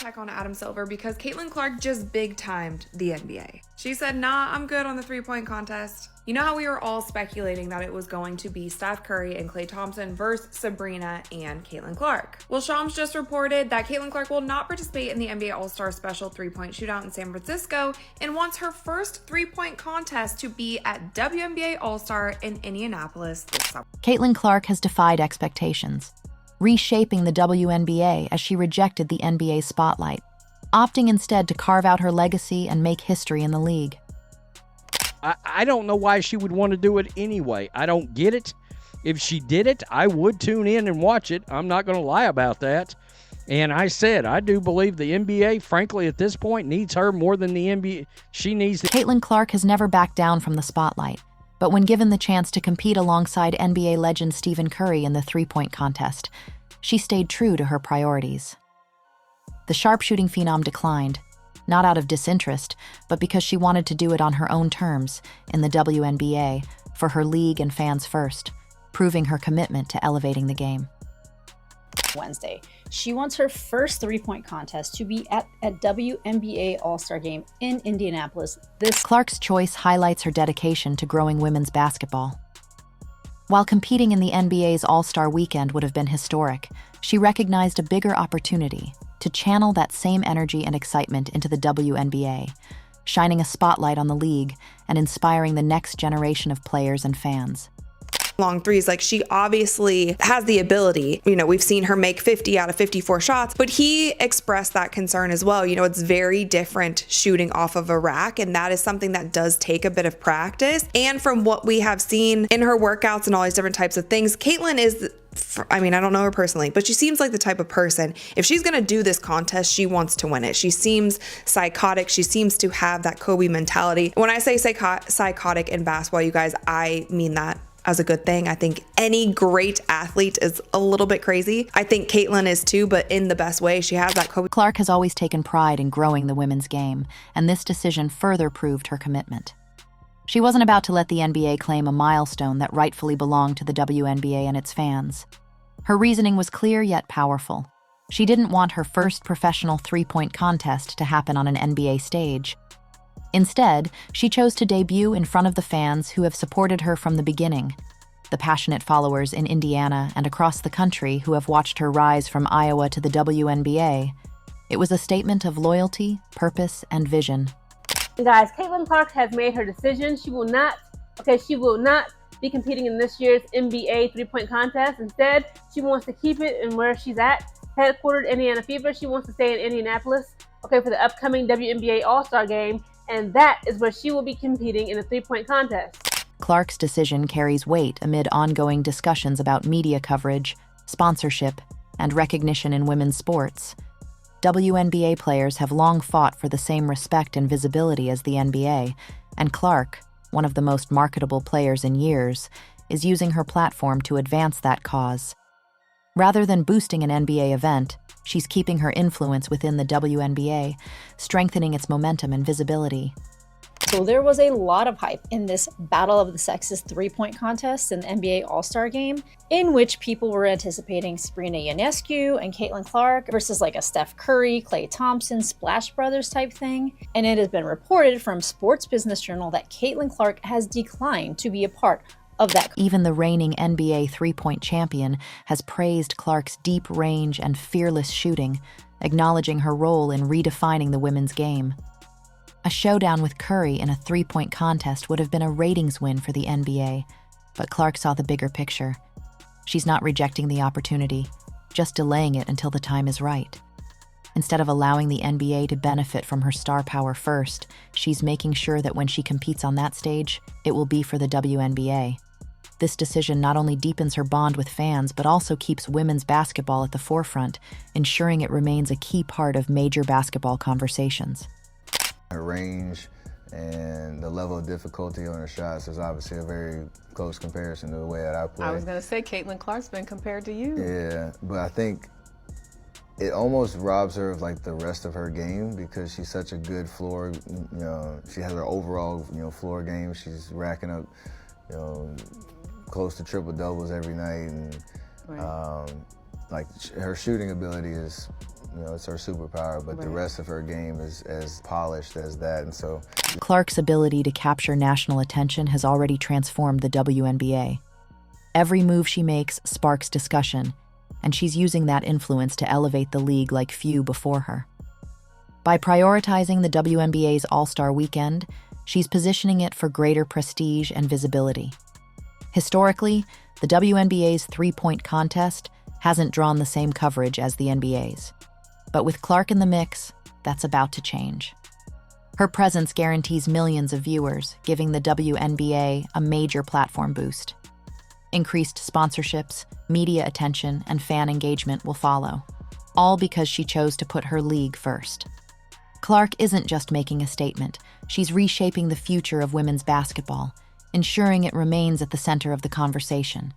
check on Adam Silver because Caitlin Clark just big-timed the NBA. She said, nah, I'm good on the three-point contest. You know how we were all speculating that it was going to be Steph Curry and Klay Thompson versus Sabrina and Caitlin Clark? Well, Shams just reported that Caitlin Clark will not participate in the NBA All-Star Special three-point shootout in San Francisco and wants her first three-point contest to be at WNBA All-Star in Indianapolis this summer. Caitlin Clark has defied expectations, reshaping the WNBA as she rejected the NBA's spotlight, opting instead to carve out her legacy and make history in the league. I don't know why she would want to do it anyway. I don't get it. If she did it, I would tune in and watch it. I'm not going to lie about that. And I said, I do believe the NBA, frankly, at this point, needs her more than the NBA. She needs the... Caitlin Clark has never backed down from the spotlight, but when given the chance to compete alongside NBA legend Stephen Curry in the three-point contest, she stayed true to her priorities. The sharpshooting phenom declined, not out of disinterest, but because she wanted to do it on her own terms in the WNBA for her league and fans first, proving her commitment to elevating the game. Wednesday, she wants her first three-point contest to be at a WNBA All-Star game in Indianapolis. Clark's choice highlights her dedication to growing women's basketball. While competing in the NBA's All-Star Weekend would have been historic, she recognized a bigger opportunity to channel that same energy and excitement into the WNBA, shining a spotlight on the league and inspiring the next generation of players and fans. Long threes, like she obviously has the ability. You know, we've seen her make 50 out of 54 shots, but he expressed that concern as well. You know, it's very different shooting off of a rack, and that is something that does take a bit of practice. And from what we have seen in her workouts and all these different types of things, Caitlin is, I mean, I don't know her personally, but she seems like the type of person, if she's going to do this contest, she wants to win it. She seems psychotic. She seems to have that Kobe mentality. When I say psychotic in basketball, you guys, I mean that as a good thing. I think any great athlete is a little bit crazy. I think Caitlin is too, but in the best way. She has that Kobe. Clark has always taken pride in growing the women's game, and this decision further proved her commitment. She wasn't about to let the NBA claim a milestone that rightfully belonged to the WNBA and its fans. Her reasoning was clear yet powerful. She didn't want her first professional three-point contest to happen on an NBA stage. Instead, she chose to debut in front of the fans who have supported her from the beginning, the passionate followers in Indiana and across the country who have watched her rise from Iowa to the WNBA. It was a statement of loyalty, purpose, and vision. Guys, Caitlin Clark has made her decision. She will not be competing in this year's NBA three-point contest. Instead, she wants to keep it in where she's at, headquartered Indiana Fever. She wants to stay in Indianapolis, for the upcoming WNBA All-Star game, and that is where she will be competing in the three-point contest. Clark's decision carries weight amid ongoing discussions about media coverage, sponsorship, and recognition in women's sports. WNBA players have long fought for the same respect and visibility as the NBA, and Clark, one of the most marketable players in years, is using her platform to advance that cause. Rather than boosting an NBA event, she's keeping her influence within the WNBA, strengthening its momentum and visibility. So there was a lot of hype in this Battle of the Sexes three-point contest in the NBA All-Star Game, in which people were anticipating Sabrina Ionescu and Caitlin Clark versus like a Steph Curry, Klay Thompson, Splash Brothers type thing. And it has been reported from Sports Business Journal that Caitlin Clark has declined to be a part of that. Even the reigning NBA three-point champion has praised Clark's deep range and fearless shooting, acknowledging her role in redefining the women's game. A showdown with Curry in a three-point contest would have been a ratings win for the NBA, but Clark saw the bigger picture. She's not rejecting the opportunity, just delaying it until the time is right. Instead of allowing the NBA to benefit from her star power first, she's making sure that when she competes on that stage, it will be for the WNBA. This decision not only deepens her bond with fans, but also keeps women's basketball at the forefront, ensuring it remains a key part of major basketball conversations. Her range and the level of difficulty on her shots is obviously a very close comparison to the way that I play. I was going to say, Caitlin Clark's been compared to you. Yeah, but I think it almost robs her of like the rest of her game because she's such a good floor, she has her overall, floor game. She's racking up, close to triple doubles every night, and Right. like her shooting ability is it's her superpower, but the rest of her game is as polished as that. And so Clark's ability to capture national attention has already transformed the WNBA. Every move she makes sparks discussion, and she's using that influence to elevate the league like few before her. By prioritizing the WNBA's All-Star Weekend, she's positioning it for greater prestige and visibility. Historically, the WNBA's three-point contest hasn't drawn the same coverage as the NBA's. But with Clark in the mix, that's about to change. Her presence guarantees millions of viewers, giving the WNBA a major platform boost. Increased sponsorships, media attention, and fan engagement will follow, all because she chose to put her league first. Clark isn't just making a statement, she's reshaping the future of women's basketball, ensuring it remains at the center of the conversation.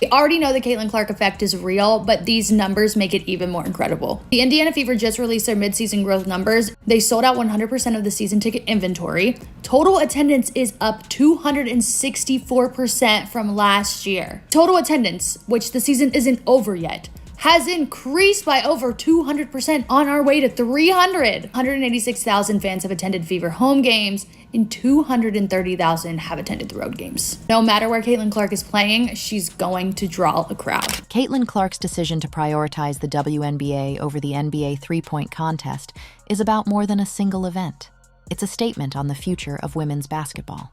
We already know the Caitlin Clark effect is real, but these numbers make it even more incredible. The Indiana Fever just released their midseason growth numbers. They sold out 100% of the season ticket inventory. Total attendance is up 264% from last year. Total attendance, which the season isn't over yet, has increased by over 200% on our way to 300. 186,000 fans have attended Fever home games, and 230,000 have attended the road games. No matter where Caitlin Clark is playing, she's going to draw a crowd. Caitlin Clark's decision to prioritize the WNBA over the NBA three-point contest is about more than a single event. It's a statement on the future of women's basketball.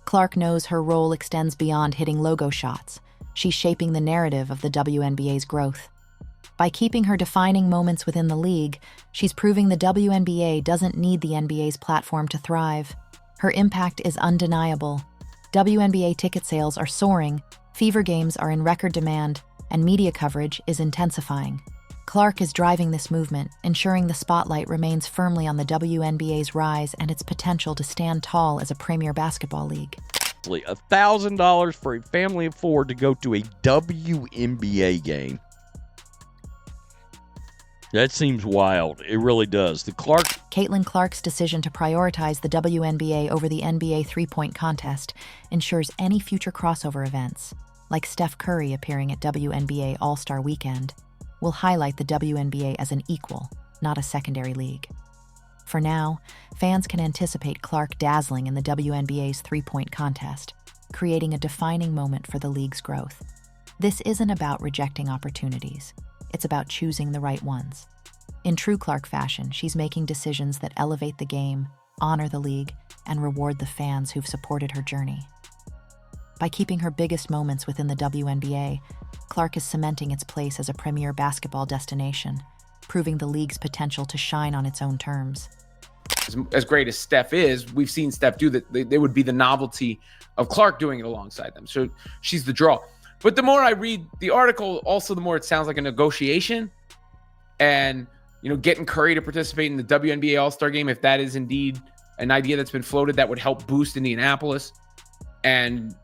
Clark knows her role extends beyond hitting logo shots. She's shaping the narrative of the WNBA's growth. By keeping her defining moments within the league, she's proving the WNBA doesn't need the NBA's platform to thrive. Her impact is undeniable. WNBA ticket sales are soaring, Fever games are in record demand, and media coverage is intensifying. Clark is driving this movement, ensuring the spotlight remains firmly on the WNBA's rise and its potential to stand tall as a premier basketball league. $1,000 for a family of four to go to a WNBA game. That seems wild. It really does. Caitlin Clark's decision to prioritize the WNBA over the NBA three-point contest ensures any future crossover events, like Steph Curry appearing at WNBA All-Star Weekend, will highlight the WNBA as an equal, not a secondary league. For now, fans can anticipate Clark dazzling in the WNBA's three-point contest, creating a defining moment for the league's growth. This isn't about rejecting opportunities. It's about choosing the right ones. In true Clark fashion, she's making decisions that elevate the game, honor the league, and reward the fans who've supported her journey. By keeping her biggest moments within the WNBA, Clark is cementing its place as a premier basketball destination, proving the league's potential to shine on its own terms. As great as Steph is, we've seen Steph do that. There would be the novelty of Clark doing it alongside them. So she's the draw. But the more I read the article, also the more it sounds like a negotiation and, getting Curry to participate in the WNBA All-Star game, if that is indeed an idea that's been floated, that would help boost Indianapolis. And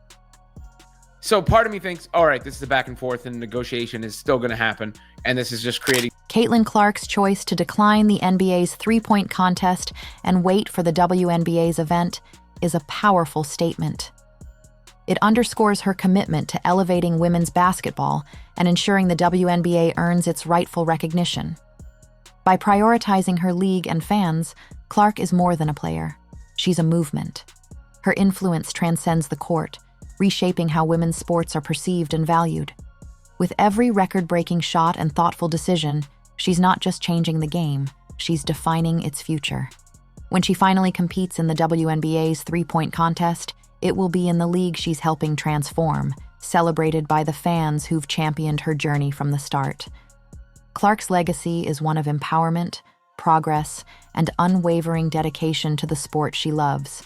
so part of me thinks, all right, this is a back and forth and negotiation is still going to happen. And this is just creating. Caitlin Clark's choice to decline the NBA's three-point contest and wait for the WNBA's event is a powerful statement. It underscores her commitment to elevating women's basketball and ensuring the WNBA earns its rightful recognition. By prioritizing her league and fans, Clark is more than a player. She's a movement. Her influence transcends the court, reshaping how women's sports are perceived and valued. With every record-breaking shot and thoughtful decision, she's not just changing the game, she's defining its future. When she finally competes in the WNBA's three-point contest, it will be in the league she's helping transform, celebrated by the fans who've championed her journey from the start. Clark's legacy is one of empowerment, progress, and unwavering dedication to the sport she loves.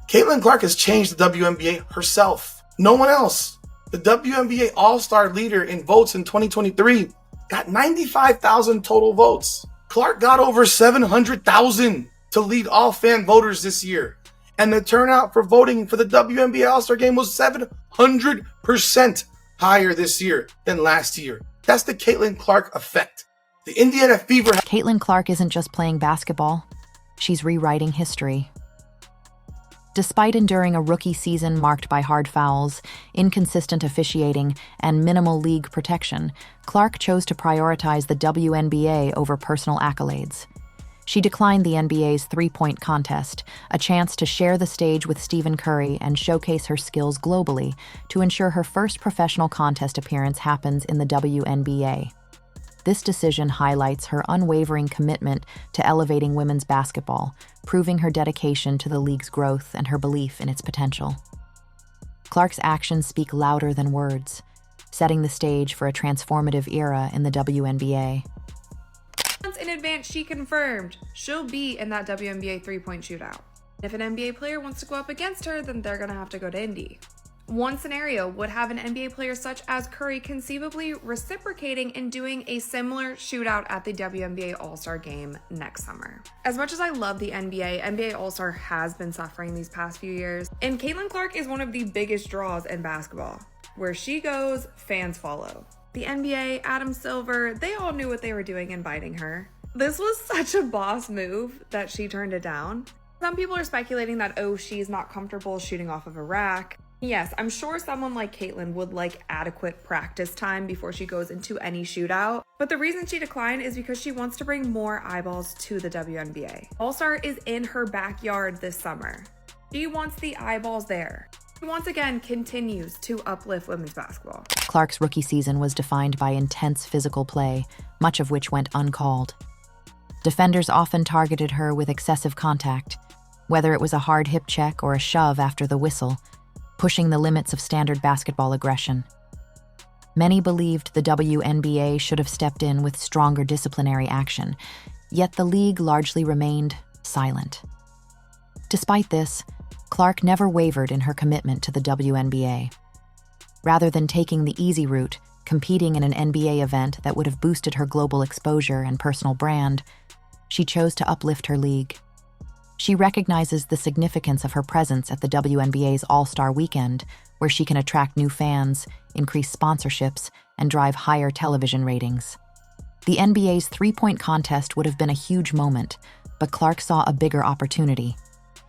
Caitlin Clark has changed the WNBA herself. No one else. The WNBA All-Star leader in votes in 2023 got 95,000 total votes. Clark got over 700,000 to lead all fan voters this year. And the turnout for voting for the WNBA All-Star game was 700% higher this year than last year. That's the Caitlin Clark effect. The Indiana Fever. Caitlin Clark isn't just playing basketball. She's rewriting history. Despite enduring a rookie season marked by hard fouls, inconsistent officiating, and minimal league protection, Clark chose to prioritize the WNBA over personal accolades. She declined the NBA's three-point contest, a chance to share the stage with Stephen Curry and showcase her skills globally to ensure her first professional contest appearance happens in the WNBA. This decision highlights her unwavering commitment to elevating women's basketball, proving her dedication to the league's growth and her belief in its potential. Clark's actions speak louder than words, setting the stage for a transformative era in the WNBA. Months in advance, she confirmed she'll be in that WNBA three-point shootout. If an NBA player wants to go up against her, then they're going to have to go to Indy. One scenario would have an NBA player such as Curry conceivably reciprocating and doing a similar shootout at the WNBA All-Star Game next summer. As much as I love the NBA All-Star has been suffering these past few years, and Caitlin Clark is one of the biggest draws in basketball. Where she goes, fans follow. The NBA, Adam Silver, they all knew what they were doing inviting her. This was such a boss move that she turned it down. Some people are speculating that, she's not comfortable shooting off of a rack. Yes, I'm sure someone like Caitlin would like adequate practice time before she goes into any shootout, but the reason she declined is because she wants to bring more eyeballs to the WNBA. All-Star is in her backyard this summer. She wants the eyeballs there. She once again continues to uplift women's basketball. Clark's rookie season was defined by intense physical play, much of which went uncalled. Defenders often targeted her with excessive contact, whether it was a hard hip check or a shove after the whistle, pushing the limits of standard basketball aggression. Many believed the WNBA should have stepped in with stronger disciplinary action, yet the league largely remained silent. Despite this, Clark never wavered in her commitment to the WNBA. Rather than taking the easy route, competing in an NBA event that would have boosted her global exposure and personal brand, she chose to uplift her league. She recognizes the significance of her presence at the WNBA's All-Star Weekend, where she can attract new fans, increase sponsorships, and drive higher television ratings. The NBA's three-point contest would have been a huge moment, but Clark saw a bigger opportunity,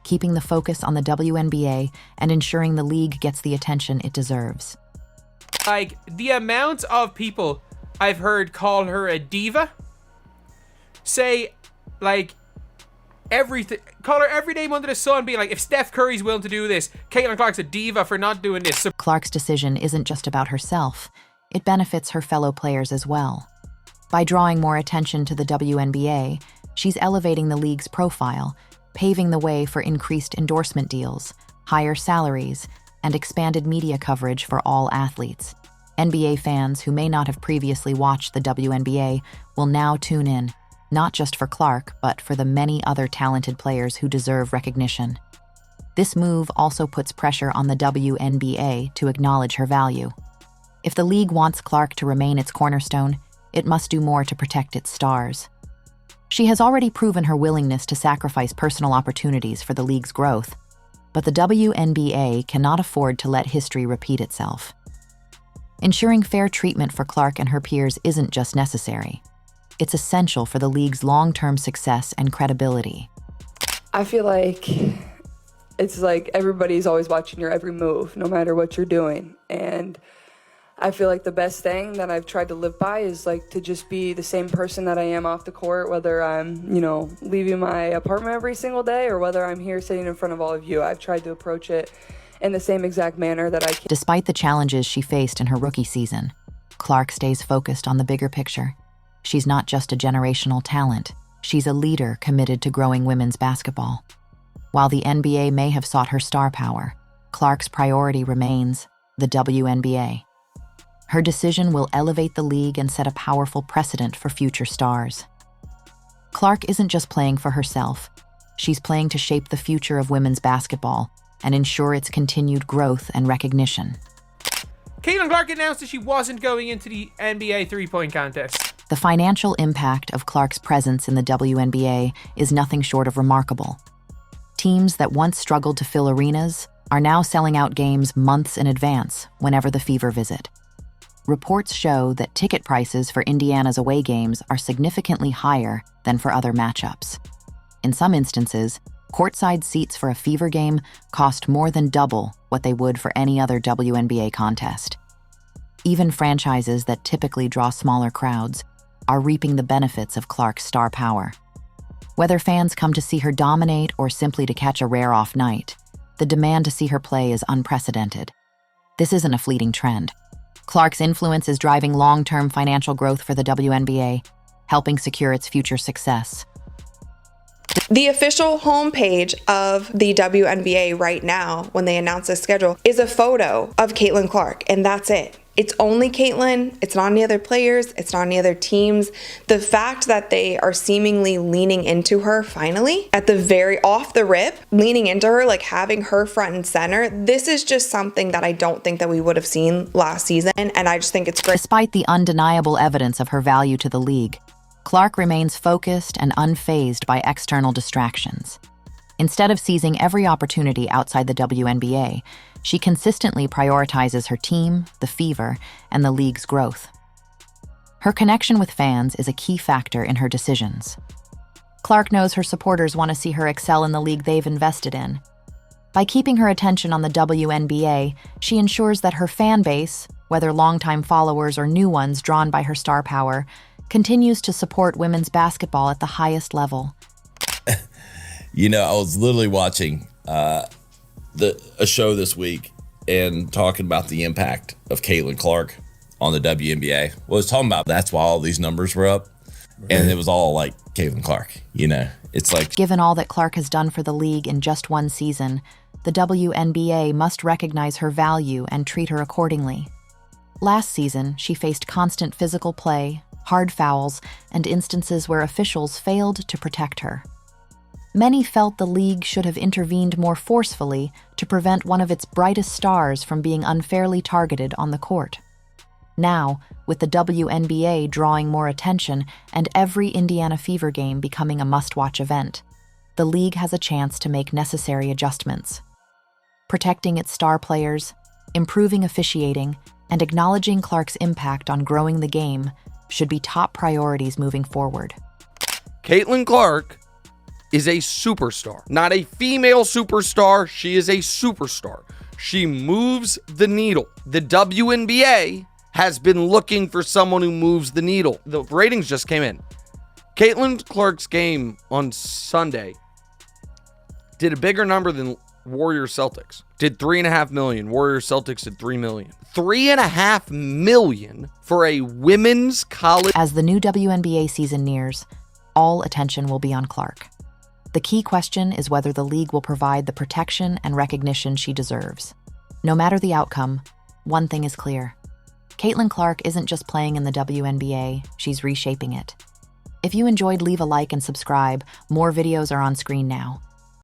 keeping the focus on the WNBA and ensuring the league gets the attention it deserves. Like, the amount of people I've heard call her a diva, say, like, everything, call her every name under the sun, being like, if Steph Curry's willing to do this, Caitlin Clark's a diva for not doing this. So Clark's decision isn't just about herself, it benefits her fellow players as well. By drawing more attention to the WNBA, she's elevating the league's profile, paving the way for increased endorsement deals, higher salaries, and expanded media coverage for all athletes. NBA fans who may not have previously watched the WNBA will now tune in, not just for Clark, but for the many other talented players who deserve recognition. This move also puts pressure on the WNBA to acknowledge her value. If the league wants Clark to remain its cornerstone, it must do more to protect its stars. She has already proven her willingness to sacrifice personal opportunities for the league's growth, but the WNBA cannot afford to let history repeat itself. Ensuring fair treatment for Clark and her peers isn't just necessary. It's essential for the league's long-term success and credibility. I feel like it's like everybody's always watching your every move, no matter what you're doing. And I feel like the best thing that I've tried to live by is like to just be the same person that I am off the court, whether I'm, leaving my apartment every single day or whether I'm here sitting in front of all of you. I've tried to approach it in the same exact manner that I can. Despite the challenges she faced in her rookie season, Clark stays focused on the bigger picture. She's not just a generational talent. She's a leader committed to growing women's basketball. While the NBA may have sought her star power, Clark's priority remains the WNBA. Her decision will elevate the league and set a powerful precedent for future stars. Clark isn't just playing for herself. She's playing to shape the future of women's basketball and ensure its continued growth and recognition. Caitlin Clark announced that she wasn't going into the NBA three-point contest. The financial impact of Clark's presence in the WNBA is nothing short of remarkable. Teams that once struggled to fill arenas are now selling out games months in advance whenever the Fever visit. Reports show that ticket prices for Indiana's away games are significantly higher than for other matchups. In some instances, Courtside seats for a Fever game cost more than double what they would for any other WNBA contest. Even franchises that typically draw smaller crowds are reaping the benefits of Clark's star power. Whether fans come to see her dominate or simply to catch a rare off night, the demand to see her play is unprecedented. This isn't a fleeting trend. Clark's influence is driving long-term financial growth for the WNBA, helping secure its future success. The official homepage of the WNBA right now, when they announce this schedule, is a photo of Caitlin Clark, and that's it. It's only Caitlin. It's not any other players. It's not any other teams. The fact that they are seemingly leaning into her finally, at the very off the rip, leaning into her, like having her front and center, this is just something that I don't think that we would have seen last season, and I just think it's great. Despite the undeniable evidence of her value to the league, Clark remains focused and unfazed by external distractions. Instead of seizing every opportunity outside the WNBA, she consistently prioritizes her team, the Fever, and the league's growth. Her connection with fans is a key factor in her decisions. Clark knows her supporters want to see her excel in the league they've invested in. By keeping her attention on the WNBA, she ensures that her fan base, whether longtime followers or new ones drawn by her star power, continues to support women's basketball at the highest level. You know, I was literally watching a show this week and talking about the impact of Caitlin Clark on the WNBA. Well, I was talking about that's why all these numbers were up. And it was all like Caitlin Clark, you know. It's like, given all that Clark has done for the league in just one season, the WNBA must recognize her value and treat her accordingly. Last season, she faced constant physical play, hard fouls, and instances where officials failed to protect her. Many felt the league should have intervened more forcefully to prevent one of its brightest stars from being unfairly targeted on the court. Now, with the WNBA drawing more attention and every Indiana Fever game becoming a must-watch event, the league has a chance to make necessary adjustments. Protecting its star players, improving officiating, and acknowledging Clark's impact on growing the game should be top priorities moving forward. Caitlin Clark is a superstar. Not a female superstar, she is a superstar. She moves the needle. The WNBA has been looking for someone who moves the needle. The ratings just came in. Caitlin Clark's game on Sunday did a bigger number than Warriors Celtics. Did 3.5 million. Warriors Celtics did 3 million. 3.5 million for a women's college. As the new WNBA season nears, all attention will be on Clark. The key question is whether the league will provide the protection and recognition she deserves. No matter the outcome, one thing is clear. Caitlin Clark isn't just playing in the WNBA, she's reshaping it. If you enjoyed, leave a like and subscribe. More videos are on screen now.